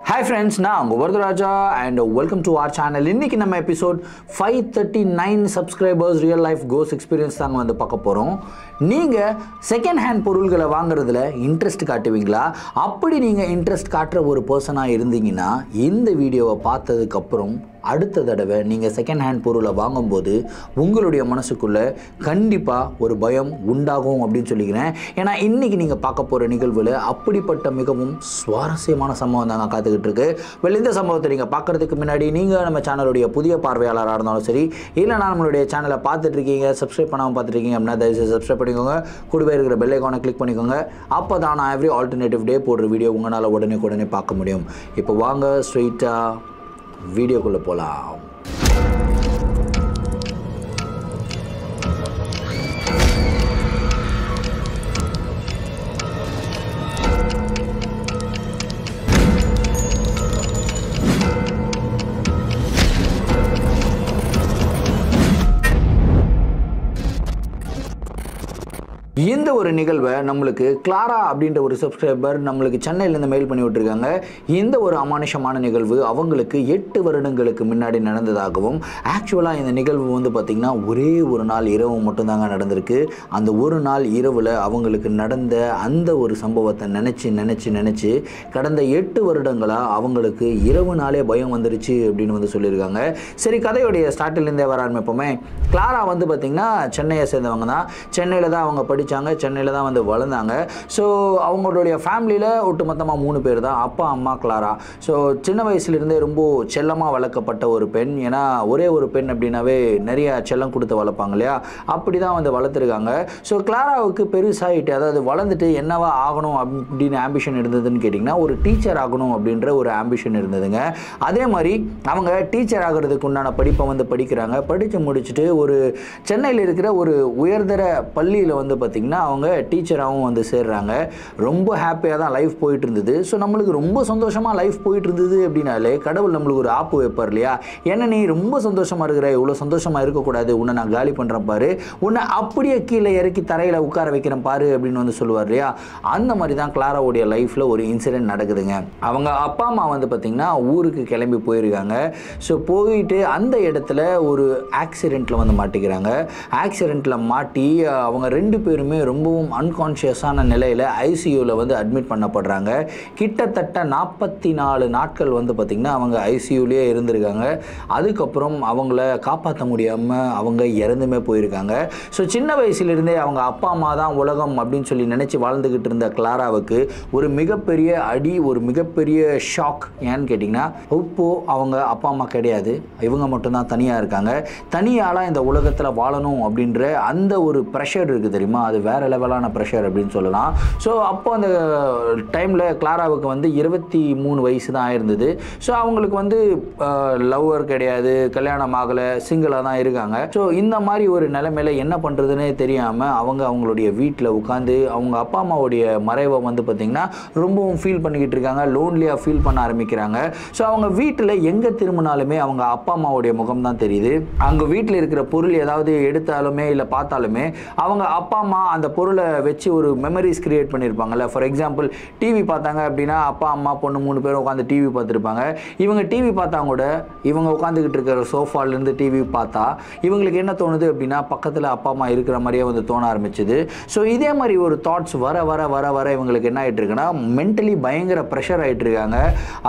Hi friends, நான் உங்க Varadaraja and welcome to our channel. இன்னைக்கு நம்ம episode 539 subscribers real life ghost experience தாங்க வந்து பார்க்க போறோம். நீங்க செகண்ட் ஹேண்ட் பொருட்களை வாங்குறதுல இன்ட்ரெஸ்ட் காட்டுவீங்களா? அப்படி நீங்க இன்ட்ரெஸ்ட் காட்டுற ஒரு பர்சனா இருந்தீங்கன்னா இந்த வீடியோவை பார்த்ததுக்கு அப்புறம் அடுத்த தடவை நீங்கள் செகண்ட் ஹேண்ட் பொருளை வாங்கும்போது உங்களுடைய மனசுக்குள்ளே கண்டிப்பாக ஒரு பயம் உண்டாகும் அப்படின்னு சொல்லிக்கிறேன். ஏன்னா இன்றைக்கி நீங்கள் பார்க்க போகிற நிகழ்வில் அப்படிப்பட்ட மிகவும் சுவாரஸ்யமான சம்பவம் தாங்க காத்துக்கிட்டு இருக்கு. இந்த சம்பவத்தை நீங்கள் பார்க்குறதுக்கு முன்னாடி நீங்கள் நம்ம சேனலுடைய புதிய பார்வையாளராக இருந்தாலும் சரி, இல்லைனா நம்மளுடைய சேனலை பார்த்துட்ருக்கீங்க, சப்ஸ்கிரைப் பண்ணாமல் பார்த்துருக்கீங்க அப்படின்னா தயவுசெய்து சப்ஸ்கிரைப் பண்ணிக்கோங்க. கூடவே இருக்கிற பெல் ஐகானை கிளிக் பண்ணிக்கோங்க. அப்போ தான் நான் எவ்ரி ஆல்டர்னேட்டிவ் டே போடுற வீடியோ உங்களால் உடனே பார்க்க முடியும். இப்போ வாங்க ஸ்ட்ரெயிட்டாக வீடியோக்குள்ளே போகலாம். இந்த ஒரு நிகழ்வை நம்மளுக்கு கிளாரா அப்படின்ற ஒரு சப்ஸ்கிரைபர் நம்மளுக்கு சென்னையிலேருந்து மெயில் பண்ணி விட்டுருக்காங்க. இந்த ஒரு அமானுஷமான நிகழ்வு அவங்களுக்கு 8 வருடங்களுக்கு முன்னாடி நடந்ததாகவும், ஆக்சுவலாக இந்த நிகழ்வு வந்து பார்த்திங்கன்னா ஒரே ஒரு நாள் இரவு மட்டும்தாங்க நடந்திருக்கு. அந்த ஒரு நாள் இரவில் அவங்களுக்கு நடந்த அந்த ஒரு சம்பவத்தை நினச்சி கடந்த 8 வருடங்களாக அவங்களுக்கு இரவு நாளே பயம் வந்துருச்சு அப்படின்னு வந்து சொல்லியிருக்காங்க. சரி, கதையுடைய ஸ்டார்டிலேருந்தே வர ஆரம்பிப்போமே. கிளாரா வந்து பார்த்திங்கன்னா சென்னையை சேர்ந்தவங்க தான். சென்னையில் தான் அவங்க படித்தாங்க, சென்னையில் தான் வந்து வளர்ந்தாங்க. ஸோ அவங்களுடைய ஃபேமிலியில் ஒட்டுமொத்தமாக 3 பேர் தான், அப்பா, அம்மா, கிளாரா. ஸோ சின்ன வயசுலேருந்தே ரொம்ப செல்லமாக வளர்க்கப்பட்ட ஒரு பெண். ஏன்னா ஒரே ஒரு பெண் அப்படின்னாவே நிறைய செல்லம் கொடுத்து வளர்ப்பாங்க இல்லையா, அப்படி தான் வந்து வளர்த்துருக்காங்க. ஸோ கிளாராவுக்கு பெருசாகிட்டு, அதாவது வளர்ந்துட்டு என்னவா ஆகணும் அப்படின்னு ஆம்பிஷன் இருந்ததுன்னு கேட்டிங்கன்னா ஒரு டீச்சர் ஆகணும் அப்படின்ற ஒரு ஆம்பிஷன் இருந்ததுங்க. அதே மாதிரி அவங்க டீச்சர் ஆகிறதுக்கு உண்டான படிப்பை வந்து படிக்கிறாங்க. படித்து முடிச்சுட்டு ஒரு சென்னையில் இருக்கிற ஒரு உயர்தர பள்ளியில் வந்து பார்த்திங்கன்னா அவங்க டீச்சராகவும் வந்து சேர்றாங்க. ரொம்ப ஹாப்பியாக தான் லைஃப் போயிட்டு இருந்தது. ஸோ நம்மளுக்கு ரொம்ப சந்தோஷமாக லைஃப் போயிட்டு இருந்தது அப்படின்னாலே கடவுள் நம்மளுக்கு ஒரு ஆப்பு வைப்பார் இல்லையா. என்ன நீ ரொம்ப சந்தோஷமாக இருக்கிற, இவ்வளோ சந்தோஷமாக இருக்கக்கூடாது, உன்னை நான் காலி பண்ணுறேன் பாரு, உன்னை அப்படியே கீழே இறக்கி தரையில் உட்கார வைக்கிறேன் பாரு அப்படின்னு வந்து சொல்லுவார் இல்லையா. அந்த மாதிரி தான் கிளாராவுடைய லைஃப்பில் ஒரு இன்சிடென்ட் நடக்குதுங்க. அவங்க அப்பா அம்மா வந்து பார்த்திங்கன்னா ஊருக்கு கிளம்பி போயிருக்காங்க. ஸோ போயிட்டு அந்த இடத்துல ஒரு ஆக்சிடெண்ட்டில் வந்து மாட்டிக்கிறாங்க. ஆக்சிடெண்ட்டில் மாட்டி அவங்க 2 பேருமே ரொம்பவும் அன்கான்ஷியஸான நிலையில் ஐசியூவில் வந்து அட்மிட் பண்ணப்படுறாங்க. கிட்டத்தட்ட 44 நாட்கள் வந்து பார்த்திங்கன்னா அவங்க ஐசியூலேயே இருந்திருக்காங்க. அதுக்கப்புறம் அவங்கள காப்பாற்ற முடியாமல் அவங்க இறந்துமே போயிருக்காங்க. ஸோ சின்ன வயசுலேருந்தே அவங்க அப்பா அம்மா தான் உலகம் அப்படின்னு சொல்லி நினச்சி வாழ்ந்துக்கிட்டு இருந்த கிளாராவுக்கு ஒரு மிகப்பெரிய அடி, ஒரு மிகப்பெரிய ஷாக். ஏன்னு கேட்டிங்கன்னா இப்போது அவங்க அப்பா அம்மா கிடையாது, இவங்க மட்டும்தான் தனியாக இருக்காங்க. தனியாலாம் இந்த உலகத்தில் வாழணும் அப்படின்ற அந்த ஒரு ப்ரெஷர் இருக்குது தெரியுமா, அது வேறு லெவலான ப்ரெஷர் அப்படின்னு சொல்லலாம். ஸோ அப்போ அந்த டைமில் கிளாராவுக்கு வந்து 23 வயசு தான் ஆயிருந்தது. ஸோ அவங்களுக்கு வந்து லவ்வர் கிடையாது, கல்யாணம் ஆகலை, சிங்கிளாக தான் இருக்காங்க. ஸோ இந்த மாதிரி ஒரு நிலைமையில என்ன பண்ணுறதுன்னே தெரியாமல் அவங்க அவங்களுடைய வீட்டில் உட்காந்து அவங்க அப்பா அம்மாவுடைய மறைவை வந்து பார்த்திங்கன்னா ரொம்பவும் ஃபீல் பண்ணிக்கிட்டு இருக்காங்க, லோன்லியாக ஃபீல் பண்ண ஆரம்பிக்கிறாங்க. ஸோ அவங்க வீட்டில் எங்கே திரும்பினாலுமே அவங்க அப்பா அம்மாவுடைய முகம் தான் தெரியுது. அவங்க வீட்டில் இருக்கிற பொருள் ஏதாவது எடுத்தாலுமே இல்லை பார்த்தாலுமே அவங்க அப்பா அம்மா அந்த பொருளை வச்சு ஒரு மெமரிஸ் கிரியேட் பண்ணியிருப்பாங்கல்ல. ஃபார் எக்ஸாம்பிள் டிவி பார்த்தாங்க அப்படின்னா அப்பா அம்மா பொண்ணு 3 பேரும் உட்காந்து டிவி பார்த்துருப்பாங்க. இவங்க டிவி பார்த்தா கூட இவங்க உட்காந்துக்கிட்டு இருக்கிற சோஃபாலேருந்து டிவி பார்த்தா இவங்களுக்கு என்ன தோணுது அப்படின்னா பக்கத்தில் அப்பா அம்மா இருக்கிற மாதிரியே வந்து தோண ஆரம்பிச்சுது. ஸோ இதே மாதிரி ஒரு தாட்ஸ் வர வர வர வர இவங்களுக்கு என்ன ஆகிட்டு இருக்குன்னா மென்டலி பயங்கர ப்ரெஷர் ஆகிட்டு இருக்காங்க.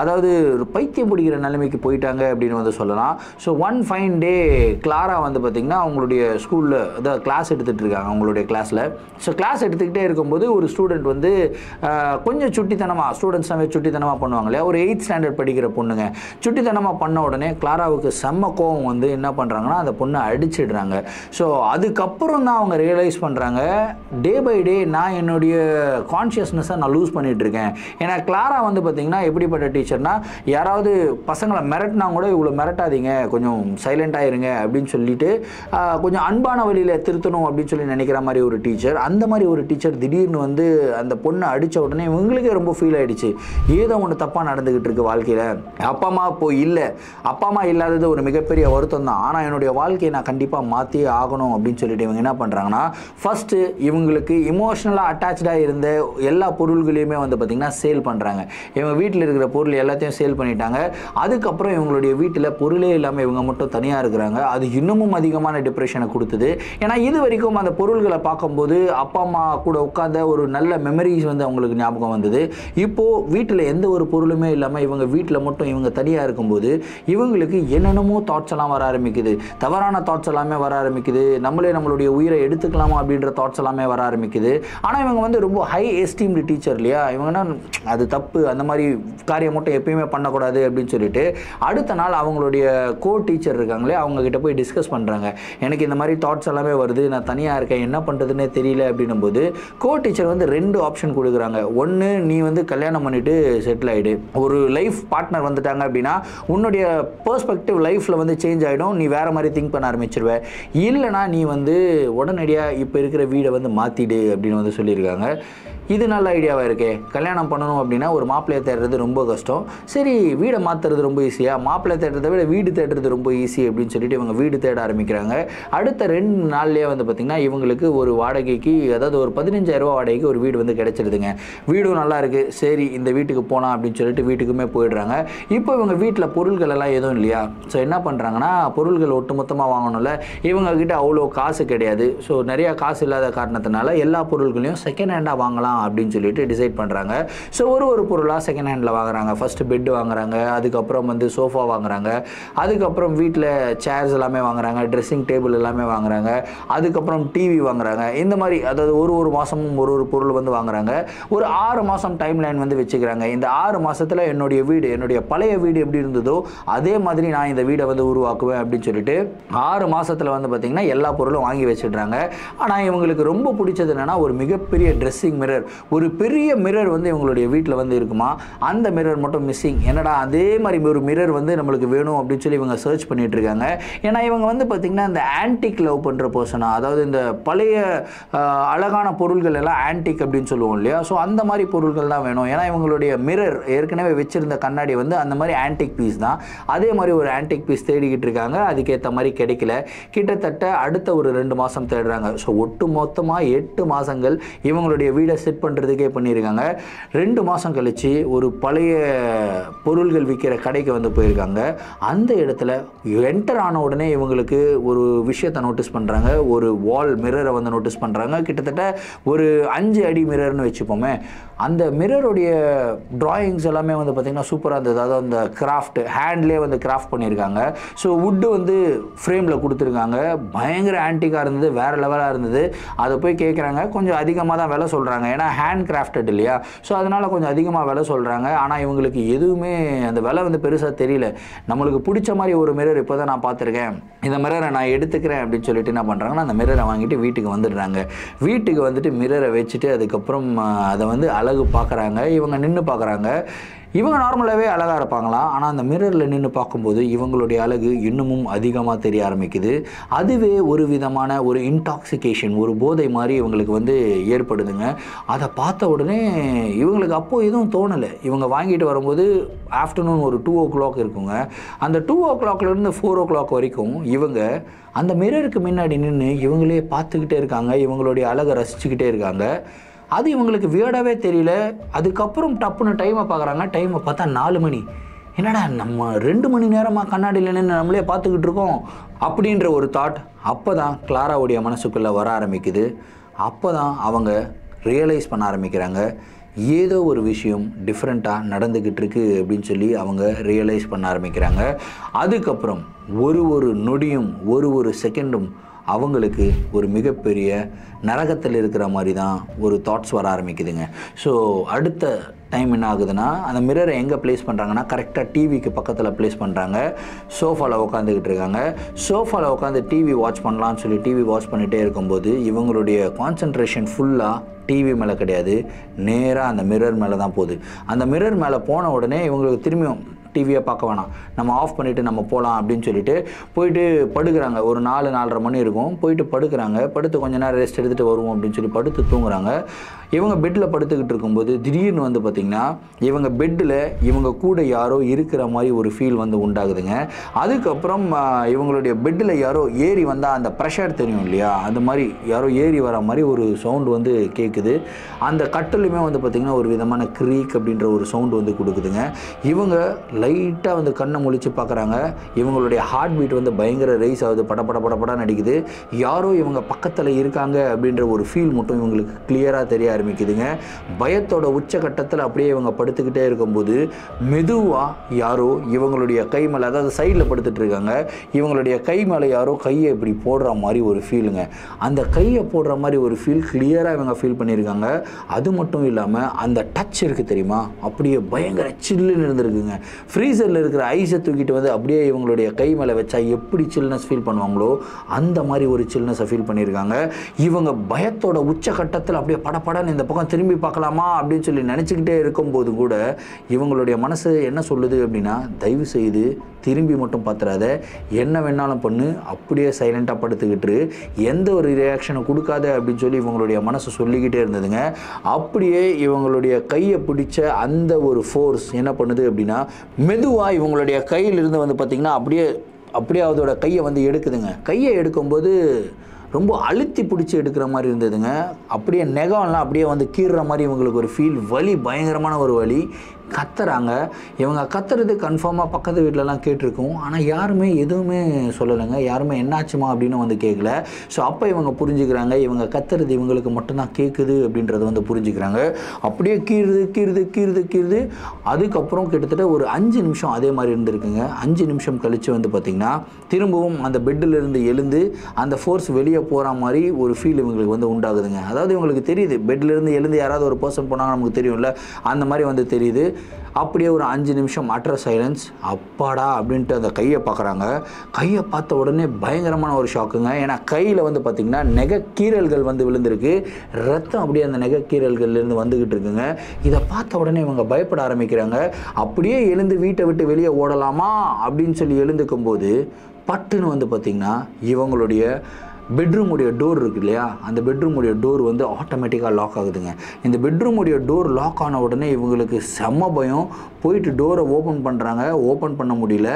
அதாவது பைத்தியம் பிடிக்கிற நிலைமைக்கு போயிட்டாங்க அப்படின்னு வந்து சொல்லலாம். So one fine day Clara வந்து பார்த்திங்கன்னா அவங்களுடைய ஸ்கூலில் அதாவது கிளாஸ் எடுத்துகிட்டு இருக்காங்க. அவங்களுடைய கிளாஸில் ஸோ கிளாஸ் எடுத்துக்கிட்டே இருக்கும்போது ஒரு ஸ்டூடெண்ட் வந்து கொஞ்சம் சுட்டித்தனமாக, ஸ்டூடெண்ட்ஸாகவே சுட்டித்தனமாக பண்ணுவாங்க இல்லையா. ஒரு 8th ஸ்டாண்டர்ட் படிக்கிற பொண்ணுங்க சுட்டித்தனமாக பண்ண உடனே கிளாராவுக்கு செம்ம கோவம் வந்து என்ன பண்ணுறாங்கன்னா அந்த பொண்ணை அடிச்சிடுறாங்க. ஸோ அதுக்கப்புறம் தான் அவங்க ரியலைஸ் பண்ணுறாங்க, டே பை டே நான் என்னுடைய கான்ஷியஸ்னஸை நான் லூஸ் பண்ணிகிட்ருக்கேன். ஏன்னா கிளாரா வந்து பார்த்திங்கன்னா எப்படிப்பட்ட டீச்சர்னால் யாராவது பசங்களை மிரட்டினா கூட இவ்வளோ மிரட்டாதீங்க, கொஞ்சம் சைலண்ட்டாக இருங்க அப்படின்னு சொல்லிட்டு கொஞ்சம் அன்பான வழியில் திருத்தணும் அப்படின்னு சொல்லி நினைக்கிற மாதிரி ஒரு டீச்சர். டீச்சர். அந்த மாதிரி ஒரு டீச்சர் திடீர்னு வந்து அந்த பொண்ணை அடித்த உடனே இவங்களுக்கே ரொம்ப ஃபீல் ஆகிடுச்சு. ஏதோ ஒன்று தப்பாக நடந்துக்கிட்டு இருக்கு வாழ்க்கையில். அப்பா அம்மா இப்போ இல்லை, அப்பா அம்மா இல்லாதது ஒரு மிகப்பெரிய வருத்தம் தான். ஆனால் என்னுடைய வாழ்க்கையை நான் கண்டிப்பாக மாற்றியே ஆகணும் அப்படின்னு சொல்லிட்டு இவங்க என்ன பண்ணுறாங்கன்னா, ஃபஸ்ட்டு இவங்களுக்கு இமோஷ்னலாக அட்டாச்சாக இருந்த எல்லா பொருள்களையுமே வந்து பார்த்திங்கன்னா சேல் பண்ணுறாங்க. இவங்க வீட்டில் இருக்கிற பொருள் எல்லாத்தையும் சேல் பண்ணிட்டாங்க. அதுக்கப்புறம் இவங்களுடைய வீட்டில் பொருளே இல்லாமல் இவங்க மட்டும் தனியாக இருக்கிறாங்க. அது இன்னமும் அதிகமான டிப்ரெஷனை கொடுத்தது. ஏன்னா இது வரைக்கும் அந்த பொருள்களை பார்க்கும்போது அப்பா அம்மா கூட உட்காந்த ஒரு நல்ல மெமரிஸ் வந்து அவங்களுக்கு ஞாபகம் வந்தது. இப்போது வீட்டில் எந்த ஒரு பொருளுமே இல்லாமல் இவங்க வீட்டில் மட்டும் இவங்க தனியாக இருக்கும்போது இவங்களுக்கு என்னென்னமோ தாட்ஸ் எல்லாம் வர ஆரம்பிக்குது. தவறான தாட்ஸ் எல்லாமே வர ஆரம்பிக்குது. நம்மளே நம்மளுடைய உயிரை எடுத்துக்கலாமா அப்படின்ற தாட்ஸ் எல்லாமே வர ஆரம்பிக்குது. ஆனால் இவங்க வந்து ரொம்ப ஹை எஸ்டீம்டு டீச்சர் இல்லையா, இவங்கன்னா அது தப்பு, அந்த மாதிரி காரியம் மட்டும் எப்பயுமே பண்ணக்கூடாது அப்படின்னு சொல்லிட்டு அடுத்த நாள் அவங்களுடைய கோ டீச்சர் இருக்காங்களே அவங்க கிட்ட போய் டிஸ்கஸ் பண்ணுறாங்க. எனக்கு இந்த மாதிரி தாட்ஸ் எல்லாமே வருது, நான் தனியாக இருக்கேன், என்ன பண்ணுறதுன்னே தெரியல அப்படின்னும் போது கோ டீச்சர் வந்து 2 ஆப்ஷன் கொடுக்குறாங்க. ஒன்று, நீ வந்து கல்யாணம் பண்ணிட்டு செட்டில் ஆகிடு. ஒரு லைஃப் பார்ட்னர் வந்துட்டாங்க அப்படின்னா உன்னுடைய பெர்ஸ்பெக்டிவ் லைஃப்பில் வந்து சேஞ்ச் ஆகிடும், நீ வேறு மாதிரி திங்க் பண்ண ஆரம்பிச்சிருவேன். இல்லைனா நீ வந்து உடனடியாக இப்போ இருக்கிற வீடை வந்து மாற்றிடு அப்படின்னு வந்து சொல்லியிருக்காங்க. இது நல்ல ஐடியாவாக இருக்கே. கல்யாணம் பண்ணணும் அப்படின்னா ஒரு மாப்பிள்ளையை தேடுறது ரொம்ப கஷ்டம், சரி வீடை மாற்றுறது ரொம்ப ஈஸியாக, மாப்பிள்ளை தேடுறதை விட வீடு தேடுறது ரொம்ப ஈஸி அப்படின்னு சொல்லிட்டு இவங்க வீடு தேட ஆரம்பிக்கிறாங்க. அடுத்த 2 நாள்லேயே வந்து பார்த்திங்கன்னா இவங்களுக்கு ஒரு வாடகைக்கு, அதாவது ஒரு 15,000 ரூபா வாடகைக்கு ஒரு வீடு வந்து கிடச்சிருதுங்க. வீடும் நல்லா இருக்குது, சரி இந்த வீட்டுக்கு போகலாம் அப்படின்னு சொல்லிட்டு வீட்டுக்குமே போயிடுறாங்க. இப்போ இவங்க வீட்டில் பொருள்கள் எல்லாம் எதுவும் இல்லையா, ஸோ என்ன பண்ணுறாங்கன்னா பொருள்கள் ஒட்டுமொத்தமாக வாங்கணும்ல, இவங்கக்கிட்ட அவ்வளோ காசு கிடையாது. ஸோ நிறையா காசு இல்லாத காரணத்தினால எல்லா பொருள்களையும் செகண்ட் ஹேண்டாக வாங்கலாம் அப்படின்னு சொல்லிட்டு டிசைட் பண்ணுறாங்க. ஸோ ஒரு பொருளாக செகண்ட் ஹேண்டில் வாங்குறாங்க. ஃபஸ்ட்டு பெட்டு வாங்குறாங்க, அதுக்கப்புறம் வந்து சோஃபா வாங்குறாங்க, அதுக்கப்புறம் வீட்டில் சேர்ஸ் எல்லாமே வாங்குறாங்க, ட்ரெஸ்ஸிங் டேபிள் எல்லாமே வாங்குறாங்க, அதுக்கப்புறம் டிவி வாங்குறாங்க. இந்த மாதிரி அதாவது ஒரு மாதமும் ஒரு பொருள் வந்து வாங்குறாங்க. ஒரு 6 மாதம் டைம் லைன் வந்து வச்சுக்கிறாங்க. இந்த 6 மாதத்தில் என்னுடைய வீடு, என்னுடைய பழைய வீடு எப்படி இருந்ததோ அதே மாதிரி நான் இந்த வீடை வந்து உருவாக்குவேன் அப்படின்னு சொல்லிட்டு 6 மாதத்தில் வந்து பார்த்திங்கன்னா எல்லா பொருளும் வாங்கி வச்சுடுறாங்க. ஆனால் இவங்களுக்கு ரொம்ப பிடிச்சது என்னென்னா ஒரு மிகப்பெரிய ட்ரெஸ்ஸிங் மிரர், ஒரு பெரிய மிரர் வந்து இவங்களுடைய வீட்டில் வந்து இருக்குமா. அந்த மிரர் மட்டும் மிஸ்ஸிங். என்னடா அதே மாதிரி ஒரு மிரர் வந்து நம்மளுக்கு வேணும் அப்படின்னு சொல்லி இவங்க சர்ச் பண்ணிட்டு இருக்காங்க. ஏன்னா இவங்க வந்து பார்த்திங்கன்னா இந்த ஆன்டிக் லவ் பண்ணுற பர்சனா, அதாவது இந்த பழைய அழகான பொருள்கள் எல்லாம் ஆன்டிக் அப்படின்னு சொல்லுவோம் இல்லையா, ஸோ அந்த மாதிரி பொருள்கள் தான் வேணும். ஏன்னா இவங்களுடைய மிரர் ஏற்கனவே வச்சிருந்த கண்ணாடி வந்து அந்த மாதிரி ஆன்டிக் பீஸ் தான். அதே மாதிரி ஒரு ஆன்டிக் பீஸ் தேடிக்கிட்டு இருக்காங்க. அதுக்கேற்ற மாதிரி கிடைக்கல. கிட்டத்தட்ட அடுத்த ஒரு 2 மாதம் தேடுறாங்க. ஸோ ஒட்டு மொத்தமாக 8 மாதங்கள் இவங்களுடைய வீடை செட் பண்ணுறதுக்கே பண்ணியிருக்காங்க. 2 மாதம் கழித்து ஒரு பழைய பொருள்கள் விற்கிற கடைக்கு வந்து போயிருக்காங்க. அந்த இடத்துல என்டர் ஆன உடனே இவங்களுக்கு ஒரு விஷயத்தை நோட்டீஸ் பண்ணுறாங்க. ஒரு வால் மிரரை வந்து நோட்டீஸ் பண்ணுறாங்க. கிட்டத்தட்ட ஒரு 5 அடி மிரர்னு வச்சுப்போமே. அந்த மிரருடைய ட்ராயிங்ஸ் எல்லாமே வந்து பார்த்திங்கன்னா சூப்பராக இருந்தது. அதாவது அந்த கிராஃப்ட் ஹேண்ட்லேயே வந்து கிராஃப்ட் பண்ணியிருக்காங்க. ஸோ வுட்டு வந்து ஃப்ரேமில் கொடுத்துருக்காங்க. பயங்கர ஆன்டிக்காக இருந்தது, வேறு லெவலாக இருந்தது. அதை போய் கேட்குறாங்க. கொஞ்சம் அதிகமாக தான் விலை சொல்கிறாங்க, ஏன்னா ஹேண்ட் கிராஃப்டட் இல்லையா, ஸோ அதனால் கொஞ்சம் அதிகமாக விலை சொல்கிறாங்க. ஆனால் இவங்களுக்கு எதுவுமே அந்த விலை வந்து பெருசாக தெரியல. நம்மளுக்கு பிடிச்ச மாதிரி ஒரு மிரர் இப்போ தான் நான் பார்த்துருக்கேன், இந்த மிரரை நான் எடுத்துக்கிறேன் அப்படின்னு சொல்லிட்டு என்ன பண்ணுறாங்கன்னா அந்த மிரரை வாங்கிட்டு வீட்டுக்கு வந்துடுறாங்க. வீட்டுக்கு வந்துட்டு மிரரை வச்சுட்டு அதுக்கப்புறம் அதை வந்து அழகு பார்க்குறாங்க. இவங்க நின்று பார்க்குறாங்க. இவங்க நார்மலாகவே அழகாக இருப்பாங்களாம். ஆனால் அந்த மிரரில் நின்று பார்க்கும்போது இவங்களுடைய அழகு இன்னமும் அதிகமாக தெரிய ஆரம்பிக்குது. அதுவே ஒரு விதமான ஒரு இன்டாக்சிகேஷன், ஒரு போதை மாதிரி இவங்களுக்கு வந்து ஏற்படுதுங்க. அதை பார்த்த உடனே இவங்களுக்கு அப்போது எதுவும் தோணலை. இவங்க வாங்கிட்டு வரும்போது ஆஃப்டர்நூன் ஒரு 2 o'clock இருக்குங்க. அந்த 2 o'clockலேருந்து 4 o'clock வரைக்கும் இவங்க அந்த மிரருக்கு முன்னாடி நின்று இவங்களே பார்த்துக்கிட்டே இருக்காங்க. இவங்களுடைய அழகை ரசிச்சுக்கிட்டே இருக்காங்க. அது இவங்களுக்கு வியர்டாகவே தெரியல. அதுக்கப்புறம் டப்புன்னு டைமை பார்க்குறாங்க. டைமை பார்த்தா 4 மணி. என்னடா நம்ம 2 மணி நேரமாக கண்ணாடியில் நின்று நம்மளே பார்த்துக்கிட்டு இருக்கோம் அப்படின்ற ஒரு தாட் அப்போ தான் கிளாராவுடைய மனசுக்குள்ளே வர ஆரம்பிக்குது. அப்போ தான் அவங்க ரியலைஸ் பண்ண ஆரம்பிக்கிறாங்க, ஏதோ ஒரு விஷயம் டிஃப்ரெண்ட்டாக நடந்துக்கிட்டு இருக்கு அப்படின்னு சொல்லி அவங்க ரியலைஸ் பண்ண ஆரம்பிக்கிறாங்க. அதுக்கப்புறம் ஒரு நொடியும் ஒரு செகண்டும் அவங்களுக்கு ஒரு மிகப்பெரிய நரகத்தில் இருக்கிற மாதிரி தான் ஒரு தாட்ஸ் வர ஆரம்பிக்குதுங்க. ஸோ அடுத்த டைம் என்ன ஆகுதுன்னா அந்த மிரரை எங்கே ப்ளேஸ் பண்ணுறாங்கன்னா கரெக்டாக டிவிக்கு பக்கத்தில் ப்ளேஸ் பண்ணுறாங்க. சோஃபாவில் உட்காந்துக்கிட்டு இருக்காங்க. சோஃபாவில் உட்காந்து டிவி வாட்ச் பண்ணலான்னு சொல்லி டிவி வாட்ச் பண்ணிகிட்டே இருக்கும்போது இவங்களுடைய கான்சன்ட்ரேஷன் ஃபுல்லாக டிவி மேலே கிடையாது, நேராக அந்த மிரர் மேலே தான் போகுது. அந்த மிரர் மேலே போன உடனே இவங்களுக்கு திரும்பியும் டிவியை பார்க்க வேணாம், நம்ம ஆஃப் பண்ணிவிட்டு நம்ம போகலாம் அப்படின்னு சொல்லிட்டு போயிட்டு படுக்கிறாங்க. ஒரு 4-4:30 மணி இருக்கும். போயிட்டு படுக்கிறாங்க. படுத்து கொஞ்ச நேரம் ரெஸ்ட் எடுத்துகிட்டு வருவோம் அப்படின்னு சொல்லி படுத்து தூங்குறாங்க. இவங்க பெட்டில் படுத்துக்கிட்டு இருக்கும்போது திடீர்னு வந்து பார்த்திங்கன்னா இவங்க பெட்டில் இவங்க கூட யாரோ இருக்கிற மாதிரி ஒரு ஃபீல் வந்து உண்டாகுதுங்க. அதுக்கப்புறம் இவங்களுடைய பெட்டில் யாரோ ஏறி வந்தால் அந்த ப்ரெஷர் தெரியும் இல்லையா, அந்த மாதிரி யாரோ ஏறி வர மாதிரி ஒரு சவுண்டு வந்து கேட்குது. அந்த கட்டிலுமே வந்து பார்த்திங்கன்னா ஒரு விதமான க்ரீக் அப்படின்ற ஒரு சவுண்டு வந்து கொடுக்குதுங்க. இவங்க லைட்டாக வந்து கண்ணை முழிச்சு பார்க்குறாங்க. இவங்களுடைய ஹார்ட் பீட் வந்து பயங்கர ரைஸ் ஆகுது, படப்பட நடிக்குது. யாரோ இவங்க பக்கத்தில் இருக்காங்க அப்படின்ற ஒரு ஃபீல் மட்டும் இவங்களுக்கு கிளியராக தெரிய ஆரம்பிக்குதுங்க. பயத்தோட உச்சகட்டத்தில் அப்படியே இவங்க படுத்துக்கிட்டே இருக்கும்போது மெதுவாக யாரோ இவங்களுடைய கை மேலே, அதாவது சைடில் படுத்துட்டு இருக்காங்க, இவங்களுடைய கை மேலே யாரோ கையை இப்படி போடுற மாதிரி ஒரு ஃபீலுங்க. அந்த கையை போடுற மாதிரி ஒரு ஃபீல் கிளியராக இவங்க ஃபீல் பண்ணியிருக்காங்க. அது மட்டும் இல்லாமல் அந்த டச் இருக்குது தெரியுமா, அப்படியே பயங்கர சில்லுன்னு இருந்திருக்குங்க. ஃப்ரீசரில் இருக்கிற ஐஸை தூக்கிட்டு வந்து அப்படியே இவங்களுடைய கை மேலே வச்சா எப்படி சில்னஸ் ஃபீல் பண்ணுவாங்களோ அந்த மாதிரி ஒரு சில்னஸை ஃபீல் பண்ணியிருக்காங்க. இவங்க பயத்தோட உச்சகட்டத்தில் அப்படியே படப்படன்னு இந்த பக்கம் திரும்பி பார்க்கலாமா அப்படின்னு சொல்லி நினச்சிக்கிட்டே இருக்கும்போது கூட இவங்களுடைய மனசு என்ன சொல்லுது அப்படின்னா, தயவு செய்து திரும்பி மட்டும் பார்த்துறாத, என்ன வேணாலும் பண்ணு, அப்படியே சைலண்ட்டாக படுத்துக்கிட்டு எந்த ஒரு ரியாக்ஷனும் கொடுக்காத அப்படின்னு சொல்லி இவங்களுடைய மனசு சொல்லிக்கிட்டே இருந்ததுங்க. அப்படியே இவங்களுடைய கையை பிடிச்ச அந்த ஒரு ஃபோர்ஸ் என்ன பண்ணுது அப்படின்னா, மெதுவாக இவங்களுடைய கையிலிருந்து வந்து பார்த்திங்கன்னா அப்படியே அதோட கையை வந்து எடுக்குதுங்க. கையை எடுக்கும்போது ரொம்ப அழுத்தி பிடிச்சி எடுக்கிற மாதிரி இருந்ததுங்க. அப்படியே நெகம்லாம் அப்படியே வந்து கீறுற மாதிரி இவங்களுக்கு ஒரு ஃபீல், வலி, பயங்கரமான ஒரு வலி. கத்துறாங்க. இவங்க கத்துறது கன்ஃபார்மாக பக்கத்து வீட்டிலலாம் கேட்டிருக்கும். ஆனால் யாருமே எதுவுமே சொல்லலைங்க. யாருமே என்னாச்சுமா அப்படின்னு வந்து கேட்கல. ஸோ அப்போ இவங்க புரிஞ்சுக்கிறாங்க, இவங்க கத்துறது இவங்களுக்கு மட்டும்தான் கேட்குது அப்படின்றத வந்து புரிஞ்சுக்கிறாங்க. அப்படியே கீறுது. அதுக்கப்புறம் கிட்டத்தட்ட ஒரு 5 நிமிஷம் அதே மாதிரி இருந்திருக்குங்க. 5 நிமிஷம் கழித்து வந்து பார்த்திங்கன்னா திரும்பவும் அந்த பெட்டிலிருந்து எழுந்து அந்த ஃபோர்ஸ் வெளியே போகிற மாதிரி ஒரு ஃபீல் இவங்களுக்கு வந்து உண்டாகுதுங்க. அதாவது இவங்களுக்கு தெரியுது, பெட்டிலிருந்து எழுந்து யாராவது ஒரு பர்சன் போனாங்க நமக்கு தெரியும்ல, அந்த மாதிரி வந்து தெரியுது. அப்படியே ஒரு 5 நிமிஷம் அட்டர் சைலன்ஸ். அப்பாடா அப்படின்ட்டு அந்த கையை பார்க்குறாங்க. கையை பார்த்த உடனே பயங்கரமான ஒரு ஷாக்குங்க. ஏன்னா கையில் வந்து பார்த்திங்கன்னா நெகக்கீரல்கள் வந்து விழுந்திருக்கு. ரத்தம் அப்படியே அந்த நெகக்கீரல்கள்லேருந்து வந்துக்கிட்டு இருக்குங்க. இதை பார்த்த உடனே இவங்க பயப்பட ஆரம்பிக்கிறாங்க. அப்படியே எழுந்து வீட்டை விட்டு வெளியே ஓடலாமா அப்படின்னு சொல்லி எழுந்துக்கும் போது பட்டுன்னு வந்து பார்த்திங்கன்னா இவங்களுடைய பெட்ரூமுடைய டோர் இருக்குது இல்லையா, அந்த பெட்ரூமுடைய டோர் வந்து ஆட்டோமேட்டிக்காக லாக் ஆகுதுங்க. இந்த பெட்ரூமுடைய டோர் லாக் ஆன உடனே இவங்களுக்கு செம்ம பயம். போயிட்டு டோரை ஓப்பன் பண்ணுறாங்க. ஓப்பன் பண்ண முடியல.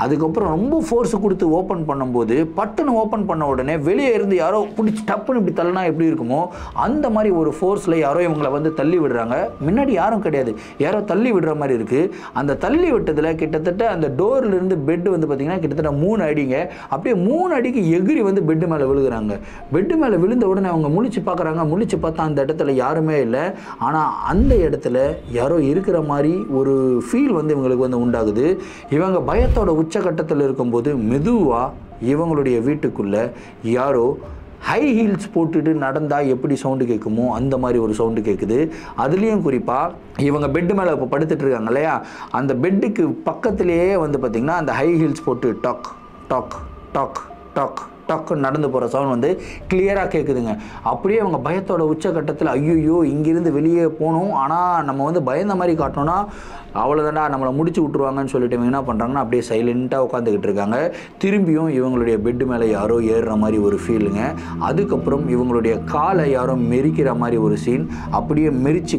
அதுக்கப்புறம் ரொம்ப ஃபோர்ஸ் கொடுத்து ஓப்பன் பண்ணும்போது பட்டுன்னு ஓப்பன் பண்ண உடனே வெளியே இருந்து யாரோ பிடிச்சி டப்புன்னு இப்படி தள்ளினா எப்படி இருக்குமோ அந்த மாதிரி ஒரு ஃபோர்ஸில் யாரோ இவங்களை வந்து தள்ளி விடுறாங்க. முன்னாடி யாரும் கிடையாது, யாரோ தள்ளி விடுற மாதிரி இருக்குது. அந்த தள்ளி விட்டதில் கிட்டத்தட்ட அந்த டோர்லேருந்து பெட்டு வந்து பார்த்திங்கன்னா கிட்டத்தட்ட 3 அடிங்க. அப்படியே 3 அடிக்கு எகிரி வந்து பெட்டு மேலே விழுகிறாங்க. பெட்டு மேலே விழுந்த உடனே அவங்க முழிச்சு பார்க்குறாங்க. முழிச்சு பார்த்தா அந்த இடத்துல யாருமே இல்லை. ஆனால் அந்த இடத்துல யாரோ இருக்கிற மாதிரி ஒரு ஃபீல் வந்து இவங்களுக்கு வந்து உண்டாகுது. இவங்க பயத்தோட உச்சகட்டத்தில் இருக்கும்போது மெதுவாக இவங்களுடைய வீட்டுக்குள்ளே யாரோ ஹை ஹீல்ஸ் போட்டுட்டு நடந்தால் எப்படி சவுண்டு கேட்குமோ அந்த மாதிரி ஒரு சவுண்டு கேட்குது. அதுலேயும் குறிப்பாக இவங்க பெட்டு மேலே இப்போ படுத்துட்டு இருக்காங்க இல்லையா, அந்த பெட்டுக்கு பக்கத்துலேயே வந்து பார்த்திங்கன்னா அந்த ஹை ஹீல்ஸ் போட்டு டாக் டாக் டாக் டாக் டக்குன்னு நடந்து போகிற சவுண்ட் வந்து கிளியராக கேட்குதுங்க. அப்படியே அவங்க பயத்தோட உச்சகட்டத்தில் ஐயோ இங்கேருந்து வெளியே போகணும், ஆனால் நம்ம வந்து பயந்த மாதிரி காட்டணும்னா அவ்வளோதான்டா நம்மளை முடிச்சு விட்ருவாங்கன்னு சொல்லிட்டு இவங்க என்ன பண்ணுறாங்கன்னா அப்படியே சைலண்ட்டாக உட்காந்துக்கிட்டு இருக்காங்க. திரும்பியும் இவங்களுடைய பெட்டு மேலே யாரோ ஏறுற மாதிரி ஒரு ஃபீலுங்க. அதுக்கப்புறம் இவங்களுடைய காலை யாரோ மெரிக்கிற மாதிரி ஒரு சீன். அப்படியே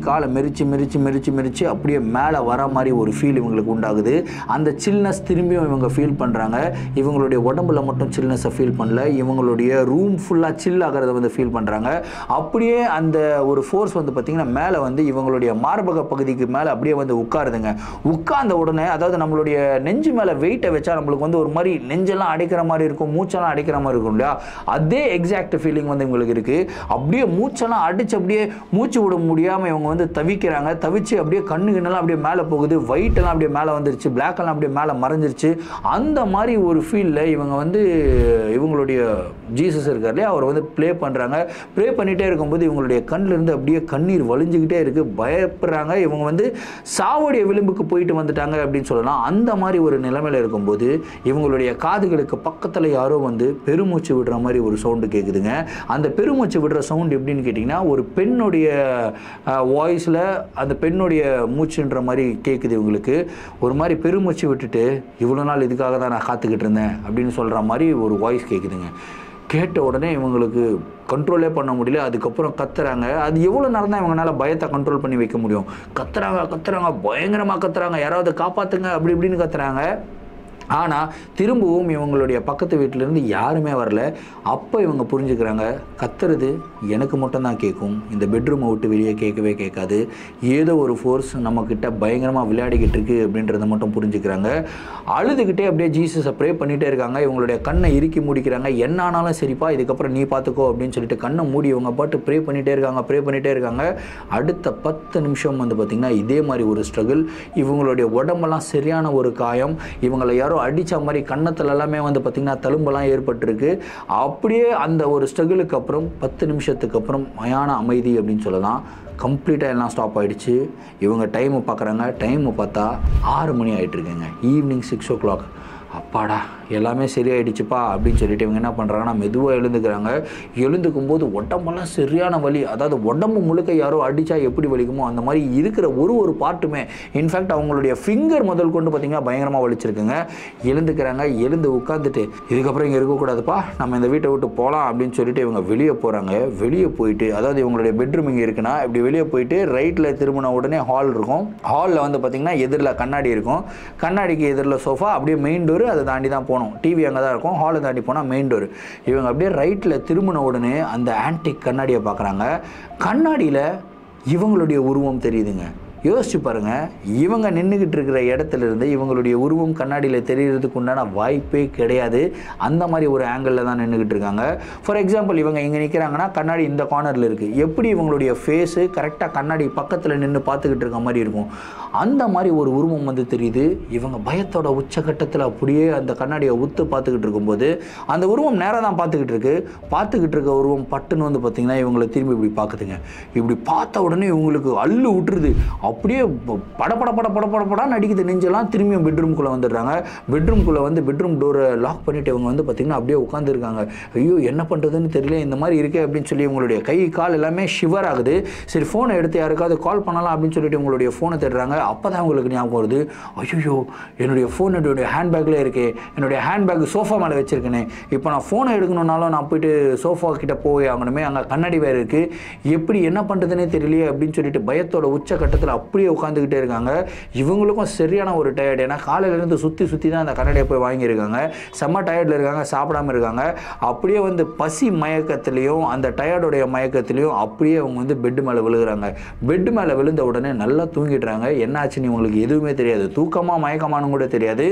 காலை மெரிச்சு அப்படியே மேலே வர மாதிரி ஒரு ஃபீல் இவங்களுக்கு உண்டாகுது. அந்த சில்னஸ் திரும்பியும் இவங்க ஃபீல் பண்ணுறாங்க. இவங்களுடைய உடம்புல மட்டும் சில்னஸை ஃபீல் பண்ணல, இவங்களுடைய ரூம் ஃபுல்லாக சில் ஆகிறத வந்து ஃபீல் பண்ணுறாங்க. அப்படியே அந்த ஒரு ஃபோர்ஸ் வந்து பார்த்திங்கன்னா மேலே வந்து இவங்களுடைய மார்பக பகுதிக்கு மேலே அப்படியே வந்து உட்காருதுங்க. உட்கார்ந்த உடனே, அதாவது நம்மளுடைய நெஞ்சு மேலே வெயிட்டை வச்சா நம்மளுக்கு வந்து ஒரு மாதிரி நெஞ்செல்லாம் அடைக்கிற மாதிரி இருக்கும், மூச்செல்லாம் அடைக்கிற மாதிரி இருக்கும் இல்லையா, அதே எக்ஸாக்ட் ஃபீலிங் வந்து இவங்களுக்கு இருக்குது. அப்படியே மூச்செல்லாம் அடித்து அப்படியே மூச்சு விட முடியாமல் இவங்க வந்து தவிக்கிறாங்க. தவிச்சு அப்படியே கண்ணுகின்னெல்லாம் அப்படியே மேலே போகுது, ஒயிட்டெல்லாம் அப்படியே மேலே வந்துருச்சு, பிளாக்கெல்லாம் அப்படியே மேலே மறைஞ்சிருச்சு. அந்த மாதிரி ஒரு ஃபீலில் இவங்க வந்து இவங்களுடைய இவங்களுடைய ஜீசஸ் இருக்கார் இல்லையா, அவர் வந்து ப்ளே பண்ணுறாங்க. ப்ளே பண்ணிகிட்டே இருக்கும்போது இவங்களுடைய கண்ணிலேருந்து அப்படியே கண்ணீர் வலிஞ்சிக்கிட்டே இருக்குது. பயப்படுறாங்க. இவங்க வந்து சாவுடைய விளிம்புக்கு போயிட்டு வந்துட்டாங்க அப்படின்னு சொல்லலாம். அந்த மாதிரி ஒரு நிலைமையில் இருக்கும்போது இவங்களுடைய காதுகளுக்கு பக்கத்தில் யாரோ வந்து பெருமூச்சு விடுற மாதிரி ஒரு சவுண்டு கேட்குதுங்க. அந்த பெருமூச்சு விடுற சவுண்டு எப்படின்னு கேட்டிங்கன்னா, ஒரு பெண்ணுடைய வாய்ஸில் அந்த பெண்ணுடைய மூச்சுன்ற மாதிரி கேட்குது. இவங்களுக்கு ஒரு மாதிரி பெருமூச்சு விட்டுட்டு, இவ்வளோ நாள் இதுக்காக தான் நான் காத்துக்கிட்டு இருந்தேன் அப்படின்னு சொல்கிற மாதிரி ஒரு வாய்ஸ் கேட்குதுங்க. கேட்ட உடனே இவங்களுக்கு கண்ட்ரோலே பண்ண முடியல. அதுக்கப்புறம் கத்துறாங்க. அது எவ்வளோ நேரம் தான் இவங்களால பயத்தை கண்ட்ரோல் பண்ணி வைக்க முடியும்? கத்துறாங்க, பயங்கரமாக கத்துறாங்க, யாராவது காப்பாற்றுங்க அப்படி இப்படின்னு கத்துறாங்க. ஆனால் திரும்பவும் இவங்களுடைய பக்கத்து வீட்டிலேருந்து யாருமே வரல. அப்போ இவங்க புரிஞ்சுக்கிறாங்க, கத்துறது எனக்கு மட்டும்தான் கேட்கும், இந்த பெட்ரூமை விட்டு வெளியே கேட்கவே கேட்காது. ஏதோ ஒரு ஃபோர்ஸ் நம்மக்கிட்ட பயங்கரமாக விளையாடிக்கிட்டு இருக்கு அப்படின்றத மட்டும் புரிஞ்சுக்கிறாங்க. அழுதுகிட்டே அப்படியே ஜீசஸை ப்ரே பண்ணிகிட்டே இருக்காங்க. இவங்களுடைய கண்ணை இறுக்கி மூடிக்கிறாங்க. என்ன ஆனாலும் சரிப்பா, இதுக்கப்புறம் நீ பார்த்துக்கோ அப்படின்னு சொல்லிட்டு கண்ணை மூடி இவங்க பாட்டு ப்ரே பண்ணிகிட்டே இருக்காங்க. அடுத்த 10 நிமிஷம் வந்து பார்த்திங்கன்னா இதே மாதிரி ஒரு ஸ்ட்ரகிள். இவங்களுடைய உடம்பெல்லாம் சரியான ஒரு காயம். இவங்களை யாரோ அடித்த மாதிரி கன்னத்தில் எல்லாமே வந்து பார்த்திங்கன்னா தழும்பெல்லாம் ஏற்பட்டிருக்கு. அப்படியே அந்த ஒரு ஸ்ட்ரகிளுக்கு அப்புறம் 10 நிமிஷத்துக்கு அப்புறம் மயான அமைதி அப்படின்னு சொல்லலாம். கம்ப்ளீட்டாக எல்லாம் ஸ்டாப் ஆகிடுச்சு. இவங்க டைமை பார்க்குறாங்க. டைமை பார்த்தா 6 மணி ஆகிட்டுருக்குங்க. Evening 6 o'clock. அப்பாடா எல்லாமே சரியாயிடுச்சுப்பா அப்படின்னு சொல்லிட்டு இவங்க என்ன பண்ணுறாங்கன்னா மெதுவாக எழுந்துக்கிறாங்க. எழுந்துக்கும் போது உடம்பெல்லாம் சரியான வலி. அதாவது உடம்பு முழுக்க யாரோ அடித்தா எப்படி வலிக்குமோ அந்த மாதிரி இருக்கிற ஒரு பார்ட்டுமே, இன்ஃபேக்ட் அவங்களுடைய ஃபிங்கர் முதல் கொண்டு பார்த்திங்கன்னா பயங்கரமாக வலிச்சிருக்குங்க. எழுந்துக்கிறாங்க. எழுந்து உட்காந்துட்டு, இதுக்கப்புறம் இங்கே இருக்கக்கூடாதுப்பா, நம்ம இந்த வீட்டை விட்டு போகலாம் அப்படின்னு சொல்லிட்டு இவங்க வெளியே போகிறாங்க. வெளியே போயிட்டு, அதாவது இவங்களுடைய பெட்ரூம் இங்கே இருக்குன்னா இப்படி வெளியே போயிட்டு ரைட்டில் திரும்பின உடனே ஹால் இருக்கும். ஹாலில் வந்து பார்த்திங்கன்னா எதிரில் கண்ணாடி இருக்கும். கண்ணாடிக்கு எதிரில் சோஃபா, அப்படியே மெயின் டோர், அதை தாண்டி தான் போகணும். டிவி அங்கே தான் இருக்கும். ஹாலை தாண்டி போனால் மெயின் டோர். இவங்க அப்படியே ரைட்டில் திரும்பின உடனே அந்த ஆன்டிக் கண்ணாடியை பார்க்குறாங்க. கண்ணாடியில் இவங்களுடைய உருவம் தெரியுதுங்க. யோசிச்சு பாருங்கள், இவங்க நின்றுக்கிட்டு இருக்கிற இடத்துல இருந்து இவங்களுடைய உருவம் கண்ணாடியில் தெரியறதுக்கு உண்டான வாய்ப்பே கிடையாது. அந்த மாதிரி ஒரு ஆங்கிளில் தான் நின்றுக்கிட்டு இருக்காங்க. ஃபார் எக்ஸாம்பிள், இவங்க இங்கே நிற்கிறாங்கன்னா கண்ணாடி இந்த கார்னரில் இருக்குது. எப்படி இவங்களுடைய ஃபேஸு கரெக்டாக கண்ணாடி பக்கத்தில் நின்று பார்த்துக்கிட்டு இருக்க மாதிரி இருக்கும். அந்த மாதிரி ஒரு உருவம் வந்து தெரியுது. இவங்க பயத்தோட உச்சகட்டத்தில் அப்படியே அந்த கண்ணாடியை உத்து பார்த்துக்கிட்டு இருக்கும்போது அந்த உருவம் நேராக தான் பார்த்துக்கிட்டு இருக்க உருவம் பட்டுன்னு வந்து பார்த்திங்கன்னா இவங்களை திரும்பி இப்படி பார்க்குதுங்க. இப்படி பார்த்த உடனே இவங்களுக்கு அள்ளு விட்டுருது. அப்படியே படப்படான்னு அடிக்குது நெஞ்செல்லாம். திரும்பியும் பெட்ரூம்குள்ளே வந்துடுறாங்க. பெட்ரூம்குள்ளே வந்து பெட்ரூம் டோரை லாக் பண்ணிவிட்டு இவங்க வந்து பார்த்திங்கன்னா அப்படியே உட்காந்துருக்காங்க. ஐயோ என்ன பண்ணுறதுன்னு தெரியல, இந்த மாதிரி இருக்கே அப்படின்னு சொல்லி இவங்களுடைய கை கால் எல்லாமே ஷிவர் ஆகுது. சரி ஃபோனை எடுத்து யாருக்காவது கால் பண்ணலாம் அப்படின்னு சொல்லிட்டு இவங்களுடைய ஃபோனை தேடுறாங்க. அப்போ தான் உங்களுக்கு ஞாபகம் வருது, ஐயோ என்னுடைய ஃபோன் என்னுடைய ஹேண்ட்பேக்கில் இருக்கே, என்னுடைய ஹேண்ட்பேக் சோஃபா மேலே வச்சுருக்கேனே, இப்போ நான் ஃபோனை எடுக்கணுன்னாலும் நான் போய்ட்டு சோஃபா கிட்டே போய் ஆகணுமே, அங்கே கண்ணாடி வேறு இருக்குது, எப்படி என்ன பண்ணுறதுனே தெரியலையே அப்படின்னு சொல்லிட்டு பயத்தோட உச்சக்கட்டத்தில் அப்படியே உட்காந்துக்கிட்டே இருக்காங்க. இவங்களுக்கும் சரியான ஒரு டயர்டு. ஏன்னா காலையிலேருந்து சுற்றி தான் அந்த கண்ணாடியை போய் வாங்கியிருக்காங்க. செம்ம டயர்டில் இருக்காங்க, சாப்பிடாமல் இருக்காங்க. அப்படியே வந்து பசி மயக்கத்துலேயும் அந்த டயர்டுடைய மயக்கத்துலேயும் அப்படியே அவங்க வந்து பெட்டு மேலே விழுகிறாங்க. பெட்டு மேலே விழுந்த உடனே நல்லா தூங்கிடுறாங்க. என்ன ஆச்சுன்னு உங்களுக்கு எதுவுமே தெரியாது. தூக்கமா மயக்கமானு கூட தெரியாது.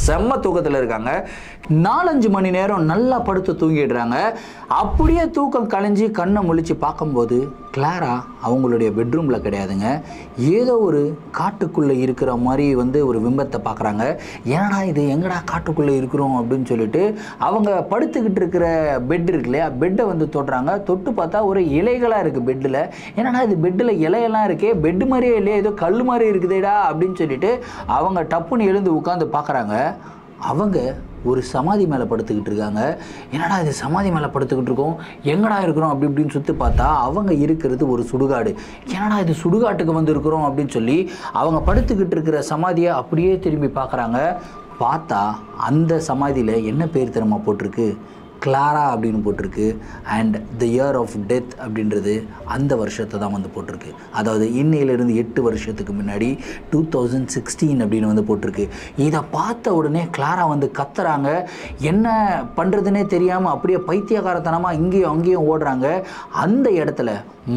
செம்ம தூக்கத்தில் இருக்காங்க. 4-5 மணி நேரம் நல்லா படுத்து தூங்கிடுறாங்க. அப்படியே தூக்கம் கலைஞ்சி கண்ணை முழிச்சு பார்க்கும்போது கிளாரா அவங்களுடைய பெட்ரூமில் கிடையாதுங்க. ஏதோ ஒரு காட்டுக்குள்ளே இருக்கிற மாதிரி வந்து ஒரு பிம்பத்தை பார்க்குறாங்க. ஏன்னா இது எங்கடா காட்டுக்குள்ளே இருக்கிறோம் அப்படின்னு சொல்லிட்டு அவங்க படுத்துக்கிட்டு இருக்கிற பெட் இருக்கு இல்லையா, பெட்டை வந்து தொடுறாங்க. தொட்டு பார்த்தா ஒரு இலைகளாக இருக்குது பெட்டில். ஏன்னா இது பெட்டில் இலையெல்லாம் இருக்கே, பெட்டு மாதிரியே இல்லையா, ஏதோ கல் மாதிரி இருக்குதேடா அப்படின்னு சொல்லிட்டு அவங்க டப்புன்னு எழுந்து உட்காந்து பார்க்குறாங்க. அவங்க ஒரு சமாதி மேலே படுத்துக்கிட்டு இருக்காங்க. என்னடா இது சமாதி மேலே படுத்துக்கிட்டு இருக்கோம், எங்கடா இருக்கிறோம் அப்படி இப்படின்னு சுற்றி பார்த்தா அவங்க இருக்கிறது ஒரு சுடுகாடு. என்னடா இது சுடுகாட்டுக்கு வந்து இருக்கிறோம் அப்படின்னு சொல்லி அவங்க படுத்துக்கிட்டு இருக்கிற சமாதியை அப்படியே திரும்பி பார்க்குறாங்க. பார்த்தா அந்த சமாதியில் என்ன பேர் தெரியுமா போட்டிருக்கு, கிளாரா அப்படின்னு போட்டிருக்கு. And the year of death அப்படின்றது அந்த வருஷத்தை தான் வந்து போட்டிருக்கு. அதாவது இன்னையிலிருந்து 8 வருஷத்துக்கு முன்னாடி 2016 அப்படின்னு வந்து போட்டிருக்கு. இதை பார்த்த உடனே கிளாரா வந்து கத்துறாங்க. என்ன பண்ணுறதுனே தெரியாமல் அப்படியே பைத்தியகாரத்தனமாக இங்கேயும் அங்கேயும் ஓடுறாங்க. அந்த இடத்துல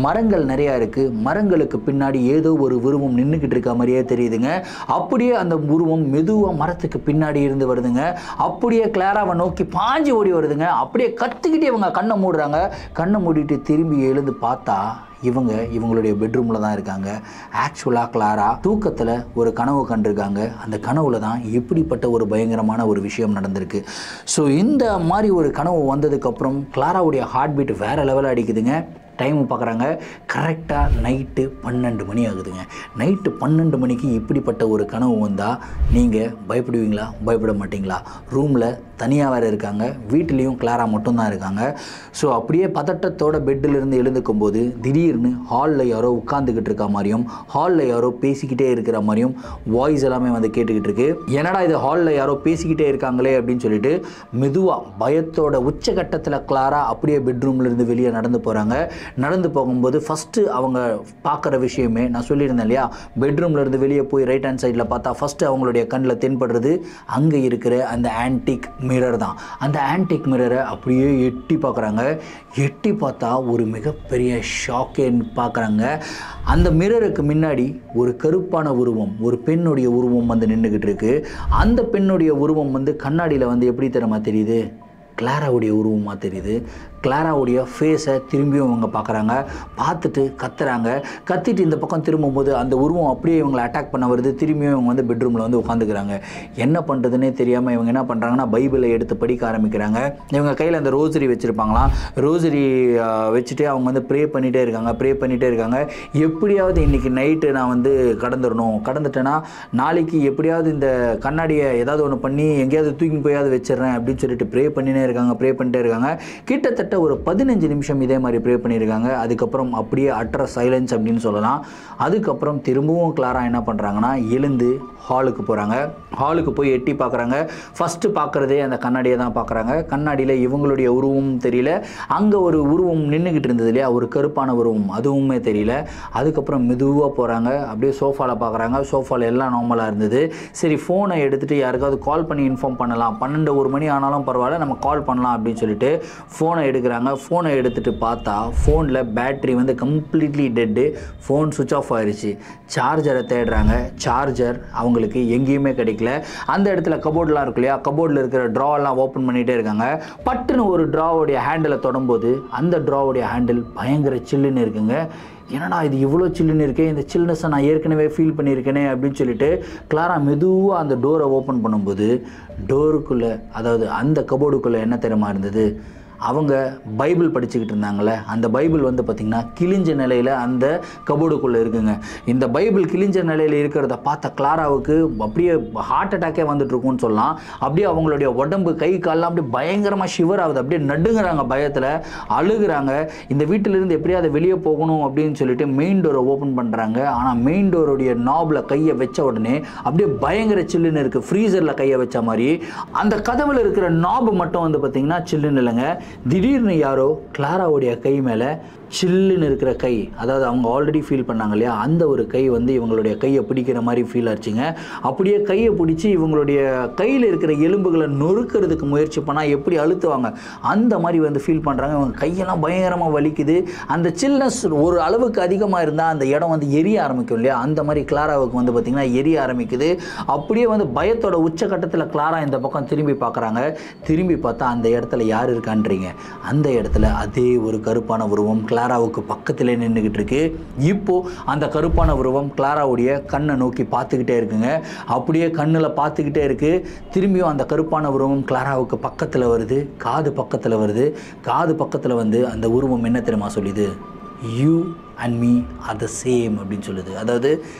மரங்கள் நிறையா இருக்குது. மரங்களுக்கு பின்னாடி ஏதோ ஒரு உருவம் நின்றுக்கிட்டு இருக்க மாதிரியே தெரியுதுங்க. அப்படியே அந்த உருவம் மெதுவாக மரத்துக்கு பின்னாடி இருந்து வருதுங்க. அப்படியே கிளாராவை நோக்கி பாஞ்சு ஓடி வருதுங்க. அப்படியே கத்துக்கிட்டே இவங்க கண்ணை மூடுறாங்க. கண்ணை மூடிட்டு திரும்பி எழுந்து பார்த்தா இவங்களுடைய பெட்ரூமில் தான் இருக்காங்க. ஆக்சுவலாக கிளாரா தூக்கத்தில் ஒரு கனவு கண்டிருக்காங்க. அந்த கனவுல தான் இப்படிப்பட்ட ஒரு பயங்கரமான ஒரு விஷயம் நடந்திருக்கு. ஸோ இந்த மாதிரி ஒரு கனவு வந்ததுக்கப்புறம் கிளாராவுடைய ஹார்ட் பீட் வேறு லெவலில் அடிக்குதுங்க. டைம் பார்க்குறாங்க, கரெக்டாக நைட்டு 12 மணி ஆகுதுங்க. நைட்டு 12 மணிக்கு இப்படிப்பட்ட ஒரு கனவு வந்தால் நீங்கள் பயப்படுவீங்களா, பயப்பட மாட்டிங்களா? ரூமில் தனியாக வேறு இருக்காங்க, வீட்லேயும் கிளாரா மட்டும்தான் இருக்காங்க. ஸோ அப்படியே பதட்டத்தோட பெட்டிலிருந்து எழுந்துக்கும் போது திடீர்னு ஹாலில் யாரோ உட்காந்துக்கிட்டு இருக்க மாதிரியும், ஹாலில் யாரோ பேசிக்கிட்டே இருக்கிற மாதிரியும் வாய்ஸ் எல்லாமே வந்து கேட்டுக்கிட்டு இருக்கு. என்னடா இது ஹாலில் யாரோ பேசிக்கிட்டே இருக்காங்களே அப்படின்னு சொல்லிட்டு மெதுவாக பயத்தோட உச்சகட்டத்தில் கிளாரா அப்படியே பெட்ரூம்லேருந்து வெளியே நடந்து போகிறாங்க. நடந்து போகும்போது ஃபஸ்ட்டு அவங்க பார்க்குற விஷயமே நான் சொல்லியிருந்தேன் இல்லையா, பெட்ரூம்லேருந்து வெளியே போய் ரைட் ஹேண்ட் சைடில் பார்த்தா ஃபஸ்ட்டு அவங்களுடைய கண்ணில் தென்படுறது அங்கே இருக்கிற அந்த ஆன்டிக் மிரர் தான். அந்த ஆன்டிக் மிரரை அப்படியே எட்டி பார்க்குறாங்க. எட்டி பார்த்தா ஒரு மிகப்பெரிய ஷாக்கே பார்க்குறாங்க. அந்த மிரருக்கு முன்னாடி ஒரு கருப்பான உருவம், ஒரு பெண்ணுடைய உருவம் வந்து நின்றுக்கிட்டு இருக்கு. அந்த பெண்ணுடைய உருவம் வந்து கண்ணாடியில் வந்து எப்படி தெரியுமா தெரியுது, கிளாராவுடைய உருவமாக தெரியுது. கிளாராவுடைய ஃபேஸை திரும்பியும் இவங்க பார்க்குறாங்க. பார்த்துட்டு கத்துறாங்க. கத்திட்டு இந்த பக்கம் திரும்பும்போது அந்த உருவம் அப்படியே இவங்களை அட்டாக் பண்ண வருது. திரும்பியும் இவங்க வந்து பெட்ரூமில் வந்து உட்காந்துக்கிறாங்க. என்ன பண்ணுறதுன்னே தெரியாமல் இவங்க என்ன பண்ணுறாங்கன்னா பைபிளை எடுத்து படிக்க ஆரம்பிக்கிறாங்க. இவங்க கையில் அந்த ரோசரி வச்சுருப்பாங்களாம். ரோசரி வச்சுட்டு அவங்க வந்து ப்ரே பண்ணிகிட்டே இருக்காங்க. எப்படியாவது இன்றைக்கி நைட்டு நான் வந்து கடந்துட்டேன்னா நாளைக்கு எப்படியாவது இந்த கண்ணாடியை ஏதாவது ஒன்று பண்ணி எங்கேயாவது தூக்கி போயாவது வச்சிடறேன் அப்படின்னு சொல்லிட்டு ப்ரே பண்ணிட்டே இருக்காங்க. கிட்டத்தட்ட ஒரு 15 நிமிஷம் இதே மாதிரி ப்ரே பண்ணியிருக்காங்க. அதுக்கப்புறம் அப்படியே அட்டர் சைலன்ஸ் அப்படின்னு சொல்லலாம். அதுக்கப்புறம் திரும்பவும் கிளாரா என்ன பண்ணுறாங்கன்னா எழுந்து ஹாலுக்கு போகிறாங்க. ஹாலுக்கு போய் எட்டி பார்க்குறாங்க. ஃபஸ்ட்டு பார்க்குறதே அந்த கண்ணாடியை தான் பார்க்குறாங்க. கண்ணாடியில் இவங்களுடைய உருவம் தெரியல. அங்கே ஒரு உருவம் நின்றுக்கிட்டு இருந்தது இல்லையா, ஒரு கருப்பான உருவம், அதுவுமே தெரியல. அதுக்கப்புறம் மெதுவாக போகிறாங்க. அப்படியே சோஃபாவில் பார்க்குறாங்க. சோஃபாவில் எல்லாம் நார்மலாக இருந்தது. சரி ஃபோனை எடுத்துகிட்டு யாருக்காவது கால் பண்ணி இன்ஃபார்ம் பண்ணலாம், 12 மணி ஆனாலும் பரவாயில்ல நம்ம கால் பண்ணலாம் அப்படின்னு சொல்லிட்டு ஃபோனை எடுக்கிறாங்க. ஃபோனை எடுத்துகிட்டு பார்த்தா ஃபோனில் பேட்ரி வந்து கம்ப்ளீட்லி டெட்டு. ஃபோன் சுவிட்ச் ஆஃப் ஆயிடுச்சு. சார்ஜரை தேடுறாங்க. சார்ஜர் அவங்களுக்கு எங்கேயுமே கிடைக்கல. அந்த இடத்துல கபோர்டெலாம் இருக்கு இல்லையா, கபோர்டில் இருக்கிற ட்ராவெல்லாம் ஓப்பன் பண்ணிகிட்டே இருக்காங்க. பட்டுன்னு ஒரு ட்ராவுடைய ஹேண்டில் தொடும்போது அந்த ட்ராவுடைய ஹேண்டில் பயங்கர சில்லுன்னு இருக்குங்க. என்னடா இது இவ்வளோ சில்லுன்னு இருக்கே, இந்த சில்னஸை நான் ஏற்கனவே ஃபீல் பண்ணியிருக்கேனே அப்படின்னு சொல்லிட்டு கிளாரா மெதுவாக அந்த டோரை ஓப்பன் பண்ணும்போது டோருக்குள்ளே, அதாவது அந்த கபோர்டுக்குள்ளே என்ன தெரியுமா இருந்தது, அவங்க பைபிள் படிச்சுக்கிட்டு இருந்தாங்களே அந்த பைபிள் வந்து பார்த்திங்கன்னா கிழிஞ்ச நிலையில் அந்த கபோர்டுக்குள்ளே இருக்குங்க. இந்த பைபிள் கிழிஞ்ச நிலையில் இருக்கிறத பார்த்த கிளாராவுக்கு அப்படியே ஹார்ட் அட்டாக்கே வந்துட்டு இருக்கும்னு சொல்லலாம். அப்படியே அவங்களுடைய உடம்பு கை கால்லாம் அப்படியே பயங்கரமாக ஷிவர் ஆகுது. அப்படியே நடுங்குறாங்க, பயத்தில் அழுகுறாங்க. இந்த வீட்டிலிருந்து எப்படியாவது வெளியே போகணும் அப்படின்னு சொல்லிட்டு மெயின் டோரை ஓப்பன் பண்ணுறாங்க. ஆனால் மெயின் டோருடைய நாபில் கையை வச்ச உடனே அப்படியே பயங்கர சில்லுன்னு இருக்குது, ஃப்ரீசரில் கையை வச்ச மாதிரி. அந்த கதவில் இருக்கிற நாபு மட்டும் வந்து பார்த்திங்கன்னா சில்லுன்னு இல்லைங்க. திடீர்னு யாரோ கிளாராவுடைய கை மேலே சில்லுன்னு இருக்கிற கை, அதாவது அவங்க ஆல்ரெடி ஃபீல் பண்ணாங்க இல்லையா, அந்த ஒரு கை வந்து இவங்களுடைய கையை பிடிக்கிற மாதிரி ஃபீல் ஆச்சுங்க. அப்படியே கையை பிடிச்சி இவங்களுடைய கையில் இருக்கிற எலும்புகளை நொறுக்கிறதுக்கு முயற்சி பண்ணால் எப்படி அழுத்துவாங்க அந்த மாதிரி வந்து ஃபீல் பண்ணுறாங்க. இவங்க கையெல்லாம் பயங்கரமாக வலிக்குது. அந்த சில்னஸ் ஒரு அளவுக்கு அதிகமாக இருந்தால் அந்த இடம் வந்து எரிய ஆரம்பிக்கும் இல்லையா, அந்த மாதிரி கிளாராவுக்கு வந்து பார்த்திங்கன்னா எரிய ஆரம்பிக்குது. அப்படியே வந்து பயத்தோட உச்சகட்டத்தில் கிளாரா இந்த பக்கம் திரும்பி பார்க்குறாங்க. திரும்பி பார்த்தா அந்த இடத்துல யார் இருக்கான்றீங்க, அந்த இடத்துல அதே ஒரு கருப்பான உருவம் கிளாராவுக்கு பக்கத்தில் நின்றுக்கிட்டு இருக்கு. இப்போ அந்த கருப்பான உருவம் கிளாராவுடைய கண்ணை நோக்கி பார்த்துக்கிட்டே இருக்குங்க. அப்படியே கண்ணில் பார்த்துக்கிட்டே இருக்கு. திரும்பியும் அந்த கருப்பான உருவம் கிளாராவுக்கு பக்கத்தில் வருது, காது பக்கத்தில் வருது. காது பக்கத்தில் வந்து அந்த உருவம் என்ன தெரியுமா சொல்லுது, you and me R the same அப்படின்னு சொல்லுது. அதாவது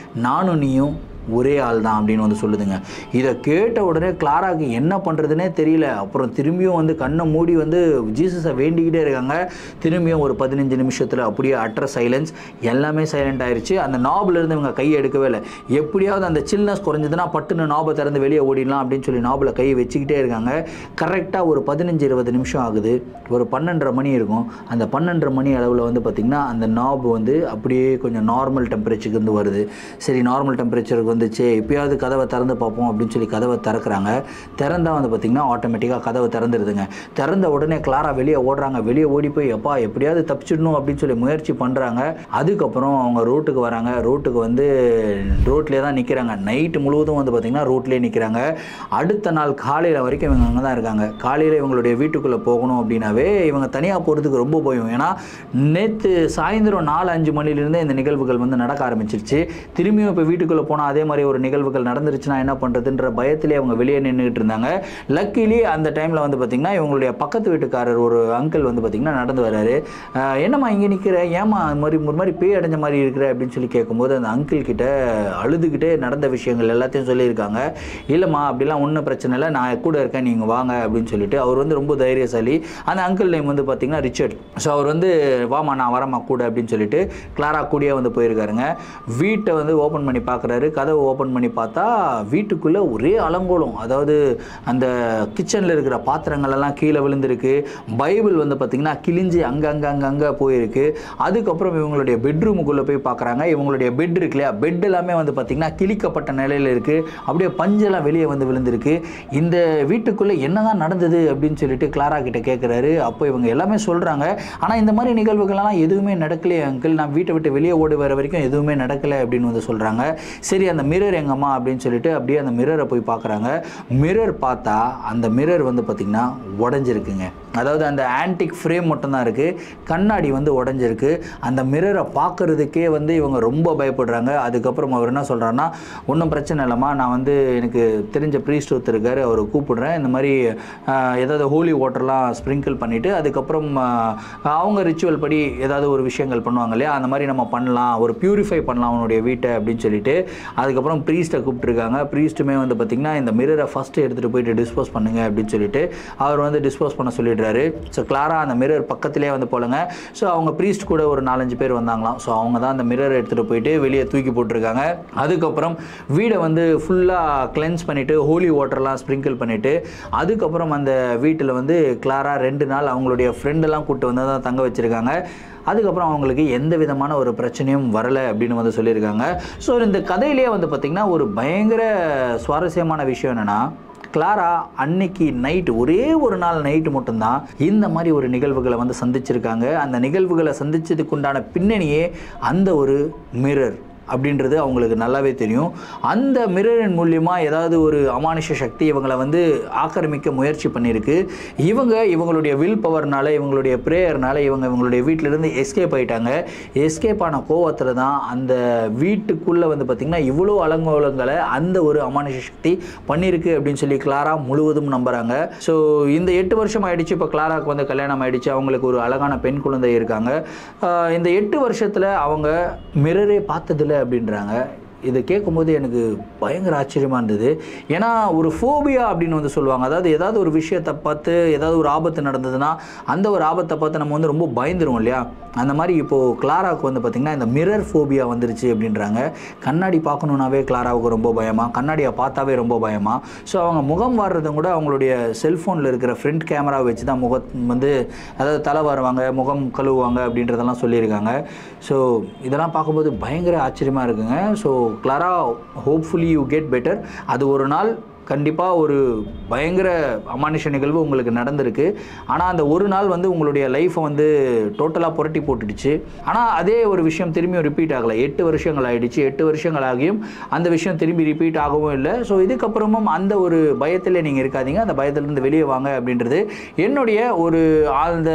நானும் நீயும் ஒரே ஆள் தான் அப்படின்னு வந்து சொல்லுதுங்க. இதை கேட்ட உடனே கிளாராவுக்கு என்ன பண்ணுறதுனே தெரியல. அப்புறம் திரும்பியும் வந்து கண்ணை மூடி வந்து ஜீசஸை வேண்டிக்கிட்டே இருக்காங்க. திரும்பியும் ஒரு 15 நிமிஷத்தில் அப்படியே அட்டர் சைலன்ஸ், எல்லாமே சைலண்ட் ஆயிடுச்சு. அந்த நாபிலேருந்து இவங்க கையை எடுக்கவே இல்லை. எப்படியாவது அந்த சில்னஸ் குறைஞ்சதுன்னா பட்டுன்னு நாபை திறந்து வெளியே ஓடிடலாம் அப்படின்னு சொல்லி நாபில் கையை வச்சுக்கிட்டே இருக்காங்க. கரெக்டாக ஒரு 15-20 நிமிஷம் ஆகுது. ஒரு 12:30 மணி இருக்கும். அந்த 12:30 மணி அளவில் வந்து பார்த்திங்கன்னா அந்த நாபு வந்து அப்படியே கொஞ்சம் நார்மல் டெம்பரேச்சருக்கு வந்து வருது. சரி நார்மல் டெம்பரேச்சருக்கு வந்துச்சு, எப்பயாவது கதவை திறந்து பார்ப்போம் அப்படின்னு சொல்லி கதவை திறக்கிறாங்க. திறந்தால் வந்து பார்த்திங்கன்னா ஆட்டோமேட்டிக்காக கதவை திறந்துருதுங்க. திறந்த உடனே கிளாரா வெளியே ஓடுறாங்க. வெளியே ஓடி போய் எப்பா எப்படியாவது தப்பிச்சிடணும் அப்படின்னு சொல்லி முயற்சி பண்ணுறாங்க. அதுக்கப்புறம் அவங்க ரோட்டுக்கு வராங்க. ரோட்டுக்கு வந்து ரோட்லேயே தான் நிற்கிறாங்க. நைட்டு முழுவதும் வந்து பார்த்திங்கன்னா ரோட்லேயே நிற்கிறாங்க. அடுத்த நாள் காலையில் வரைக்கும் இவங்க அங்கே தான் இருக்காங்க. காலையில் இவங்களுடைய வீட்டுக்குள்ளே போகணும் அப்படின்னாவே இவங்க தனியாக போகிறதுக்கு ரொம்ப பயம். ஏன்னா நேற்று சாயந்தரம் 4-5 மணிலேருந்தே இந்த நிகழ்வுகள் வந்து நடக்க ஆரம்பிச்சிருச்சு. திரும்பியும் இப்போ வீட்டுக்குள்ளே போனால் அதே மாதிரி ஒரு நிகழ்வுகள் நடந்துருச்சுன்னா என்ன பண்ணுறதுன்ற பயத்திலே அவங்க வெளியே நின்றுக்கிட்டு இருந்தாங்க. லக்கிலி அந்த டைமில் வந்து பார்த்திங்கன்னா இவங்களுடைய பக்கத்து வீட்டுக்காரர் ஒரு அங்கிள் வந்து பார்த்திங்கன்னா நடந்து வர்றாரு. என்னம்மா இங்கே நிற்கிற, ஏமா ஒரு மாதிரி பேய் அடைஞ்ச மாதிரி இருக்கிற அப்படின்னு சொல்லி கேட்கும்போது அந்த அங்கிள் கிட்ட அழுதுகிட்டே நடந்த விஷயங்கள் எல்லாத்தையும் சொல்லியிருக்காங்க. இல்லைம்மா அப்படிலாம் ஒன்றும் பிரச்சனை இல்லை, நான் கூட இருக்கேன், நீங்கள் வாங்க அப்படின்னு சொல்லிட்டு அவர் வந்து ரொம்ப தைரியசாலி. அந்த அங்கிள் நேம் வந்து பார்த்திங்கன்னா ரிச்சர்ட். ஸோ அவர் வந்து வாமா நான் வரமா கூட அப்படின்னு சொல்லிட்டு கிளாரா கூடியே வந்து போயிருக்காருங்க. வீட்டை வந்து ஓப்பன் பண்ணி பார்க்குறாரு. கதவை ஓப்பன் பண்ணி பார்த்தா வீட்டுக்குள்ளே ஒரே அலங்கோலம். அதாவது அந்த கிச்சனில் இருக்கிற பாத்திரங்கள்லாம் கீழே விழுந்திருக்கு. பைபிள் வந்து பார்த்திங்கன்னா கிழிஞ்சு அங்கே போயிருக்கு. அதுக்கப்புறம் இவங்களுடைய பெட்ரூமுக்குள்ளே போய் பார்க்குறாங்க. இவங்களுடைய பெட் இருக்கு இல்லையா, பெட் எல்லாமே வந்து பார்த்திங்கன்னா கிழிக்கப்பட்ட நிலையில் இருக்குது. அப்படியே பஞ்செல்லாம் வெளியே வந்து விழுந்திருக்கு. இந்த வீட்டுக்குள்ளே என்னதான் நடந்தது அப்படின்னு சொல்லிட்டு கிளாரா கிட்ட கேட்குறாரு. அப்போ இவங்க எல்லாமே சொல்கிறாங்க. ஆனால் இந்த மாதிரி நிகழ்வுகள்லாம் எதுவுமே நடக்கலையே அங்கிள், நான் வீட்டை விட்டு வெளியே ஓடி வர வரைக்கும் எதுவுமே நடக்கலை அப்படின்னு வந்து சொல்கிறாங்க. சரி அந்த மிரர் எங்கம்மா அப்படின்னு சொல்லிட்டு அப்படியே அந்த மிரரை போய் பார்க்குறாங்க. மிரர் பார்த்தா அந்த மிரர் வந்து பார்த்திங்கன்னா உடஞ்சிருக்குங்க. அதாவது அந்த ஆன்டிக் ஃப்ரேம் மட்டும்தான் இருக்குது, கண்ணாடி வந்து உடஞ்சிருக்கு. அந்த மிரரை பார்க்குறதுக்கே வந்து இவங்க ரொம்ப பயப்படுறாங்க. அதுக்கப்புறம் அவர் என்ன சொல்கிறாருன்னா, ஒன்றும் பிரச்சனை இல்லைம்மா, நான் வந்து எனக்கு தெரிஞ்ச ப்ரீஸ்ட் ஒருத்தர் இருக்கார், அவரை கூப்பிடுறேன், இந்த மாதிரி ஏதாவது ஹோலி வாட்டர்லாம் ஸ்ப்ரிங்கிள் பண்ணிவிட்டு அதுக்கப்புறம் அவங்க ரிச்சுவல் படி ஏதாவது ஒரு விஷயங்கள் பண்ணுவாங்க இல்லையா, அந்த மாதிரி நம்ம பண்ணலாம், ஒரு பியூரிஃபை பண்ணலாம் அவனுடைய வீட்டை அப்படின்னு சொல்லிட்டு அதுக்கப்புறம் ப்ரீஸ்ட்டை கூப்பிட்டுருக்காங்க. ப்ரீஸ்ட்டுமே வந்து பார்த்திங்கன்னா இந்த மிரரை ஃபஸ்ட்டு எடுத்துகிட்டு போயிட்டு டிஸ்போஸ் பண்ணுங்க அப்படின்னு சொல்லிட்டு அவர் வந்து டிஸ்போஸ் பண்ண சொல்லிடுறாரு. ஸோ கிளாரா அந்த மிரர் பக்கத்திலே வந்து போலங்க. ஸோ அவங்க ப்ரீஸ்ட் கூட ஒரு 4-5 பேர் வந்தாங்களாம். ஸோ அவங்க தான் அந்த மிரரை எடுத்துகிட்டு போயிட்டு வெளியே தூக்கி போட்டிருக்காங்க. அதுக்கப்புறம் வீடை வந்து ஃபுல்லாக கிளென்ஸ் பண்ணிவிட்டு ஹோலி வாட்டர்லாம் ஸ்ப்ரிங்கிள் பண்ணிவிட்டு அதுக்கப்புறம் அந்த வீட்டில் வந்து கிளாரா 2 நாள் அவங்களுடைய ஃப்ரெண்டெல்லாம் கூப்பிட்டு வந்து தான் தங்க வச்சுருக்காங்க. அதுக்கப்புறம் அவங்களுக்கு எந்த விதமான ஒரு பிரச்சனையும் வரலை அப்படின்னு வந்து சொல்லியிருக்காங்க. ஸோ இந்த கதையிலே வந்து பார்த்திங்கன்னா ஒரு பயங்கர சுவாரஸ்யமான விஷயம் என்னென்னா, கிளாரா அன்னைக்கு நைட்டு ஒரே ஒரு நாள் நைட்டு மட்டும்தான் இந்த மாதிரி ஒரு நிகழ்வுகளை வந்து சந்திச்சிருக்காங்க. அந்த நிகழ்வுகளை சந்திச்சதுக்கு உண்டான பின்னணியே அந்த ஒரு மிரர் அப்படின்றது அவங்களுக்கு நல்லாவே தெரியும். அந்த மிரரின் மூலியமாக ஏதாவது ஒரு அமானுஷ சக்தி இவங்களை வந்து ஆக்கிரமிக்க முயற்சி பண்ணியிருக்கு. இவங்களுடைய வில் பவர்னால, இவங்களுடைய ப்ரேயர்னால இவங்களுடைய வீட்டிலேருந்து எஸ்கேப் ஆகிட்டாங்க. எஸ்கேப் ஆன கோவத்தில் தான் அந்த வீட்டுக்குள்ளே வந்து பார்த்திங்கன்னா இவ்வளோ அலங்கோலங்களை அந்த ஒரு அமானுஷ சக்தி பண்ணியிருக்கு அப்படின்னு சொல்லி கிளாரா முழுவதும் நம்புகிறாங்க. ஸோ இந்த 8 வருஷம் ஆகிடுச்சு. இப்போ கிளாராவுக்கு வந்து கல்யாணம் ஆகிடுச்சு. அவங்களுக்கு ஒரு அழகான பெண் குழந்தை இருக்காங்க. இந்த 8 வருஷத்தில் அவங்க மிரரே பார்த்ததில்லை அப்படின்றாங்க. இதை கேட்கும்போது எனக்கு பயங்கர ஆச்சரியமாக இருந்தது. ஏன்னா ஒரு ஃபோபியா அப்படின்னு வந்து சொல்லுவாங்க. அதாவது ஏதாவது ஒரு விஷயத்தை பார்த்து ஏதாவது ஒரு ஆபத்து நடந்ததுன்னா அந்த ஒரு ஆபத்தை பார்த்து நம்ம வந்து ரொம்ப பயந்துருவோம் இல்லையா, அந்த மாதிரி இப்போது கிளாராவுக்கு வந்து பார்த்திங்கன்னா இந்த மிரர் ஃபோபியா வந்துருச்சு அப்படின்றாங்க. கண்ணாடி பார்க்கணுன்னாவே கிளாராவுக்கு ரொம்ப பயமாக, கண்ணாடியை பார்த்தாவே ரொம்ப பயமாக. ஸோ அவங்க முகம் வாடுறதும் கூட அவங்களுடைய செல்ஃபோனில் இருக்கிற ஃப்ரண்ட் கேமராவை வச்சு தான் வந்து அதாவது தலை வருவாங்க, முகம் கழுவுவாங்க அப்படின்றதெல்லாம் சொல்லியிருக்காங்க. ஸோ இதெல்லாம் பார்க்கும்போது பயங்கர ஆச்சரியமாக இருக்குங்க. So Clara, hopefully you get better. அது ஒரு நாள் கண்டிப்பாக ஒரு பயங்கர அமானுஷ நிகழ்வு உங்களுக்கு நடந்திருக்கு. ஆனால் அந்த ஒரு நாள் வந்து உங்களுடைய லைஃப்பை வந்து டோட்டலாக புரட்டி போட்டுடுச்சு. ஆனால் அதே ஒரு விஷயம் திரும்பியும் ரிப்பீட் ஆகலை. 8 வருஷங்கள் ஆகிடுச்சு. 8 வருஷங்கள் ஆகியும் அந்த விஷயம் திரும்பி ரிப்பீட் ஆகவும் இல்லை. ஸோ இதுக்கப்புறமும் அந்த ஒரு பயத்தில் நீங்கள் இருக்காதீங்க. அந்த பயத்திலேருந்து வெளியே வாங்க அப்படின்றது என்னுடைய ஒரு ஆழ்ந்த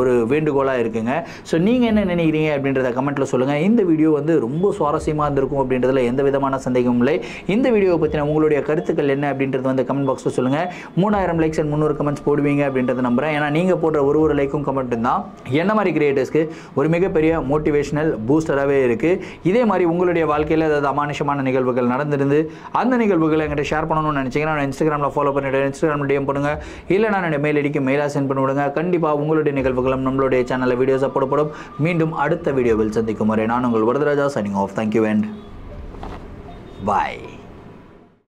ஒரு வேண்டுகோளாக இருக்குங்க. ஸோ நீங்கள் என்ன நினைக்கிறீங்க அப்படின்றத கமெண்ட்டில் சொல்லுங்கள். இந்த வீடியோ வந்து ரொம்ப சுவாரஸ்யமாக இருந்திருக்கும் அப்படின்றதுல எந்த விதமான சந்தேகமும் இல்லை. இந்த வீடியோவை பற்றின உங்களுடைய கருத்துக்கள் என்ன அப்படின்றது வந்து கமெண்ட் பாக்ஸில் சொல்லுங்கள். 3000 லைக்ஸ் அண்ட் 300 கமெண்ட்ஸ் போடுவீங்க அப்படின்றத நம்புகிறேன். ஏன்னா நீங்கள் போடுற ஒரு லைக்கும் கமெண்ட்டும் தான் என்ன மாதிரி கிரியேட்டர்ஸ்க்கு ஒரு மிகப்பெரிய மோட்டிவேஷனல் பூஸ்டராகவே இருக்குது. இதே மாதிரி உங்களுடைய வாழ்க்கையில் ஏதாவது அமானுஷமான நிகழ்வுகள் நடந்திருந்து அந்த நிகழ்வுகளை என்கிட்ட ஷேர் பண்ணணும்னு நினச்சிங்கன்னா நான் இன்ஸ்டாகிராமில் ஃபாலோ பண்ணிவிட்டு இன்ஸ்டாகிராமில் டிஎம் பண்ணுங்கள். இல்லை நான் என்னுடைய மெயில் ஐடிக்கு மெயிலாக சென்ட் பண்ணிவிடுங்க. கண்டிப்பாக உங்களுடைய நிகழ்வுகளும் நம்மளுடைய சேனலில் வீடியோஸாக போடப்படும். மீண்டும் அடுத்த வீடியோவில் சந்திக்கும் வரை நான் உங்கள் Varadaraja signing off. Thank you and bye.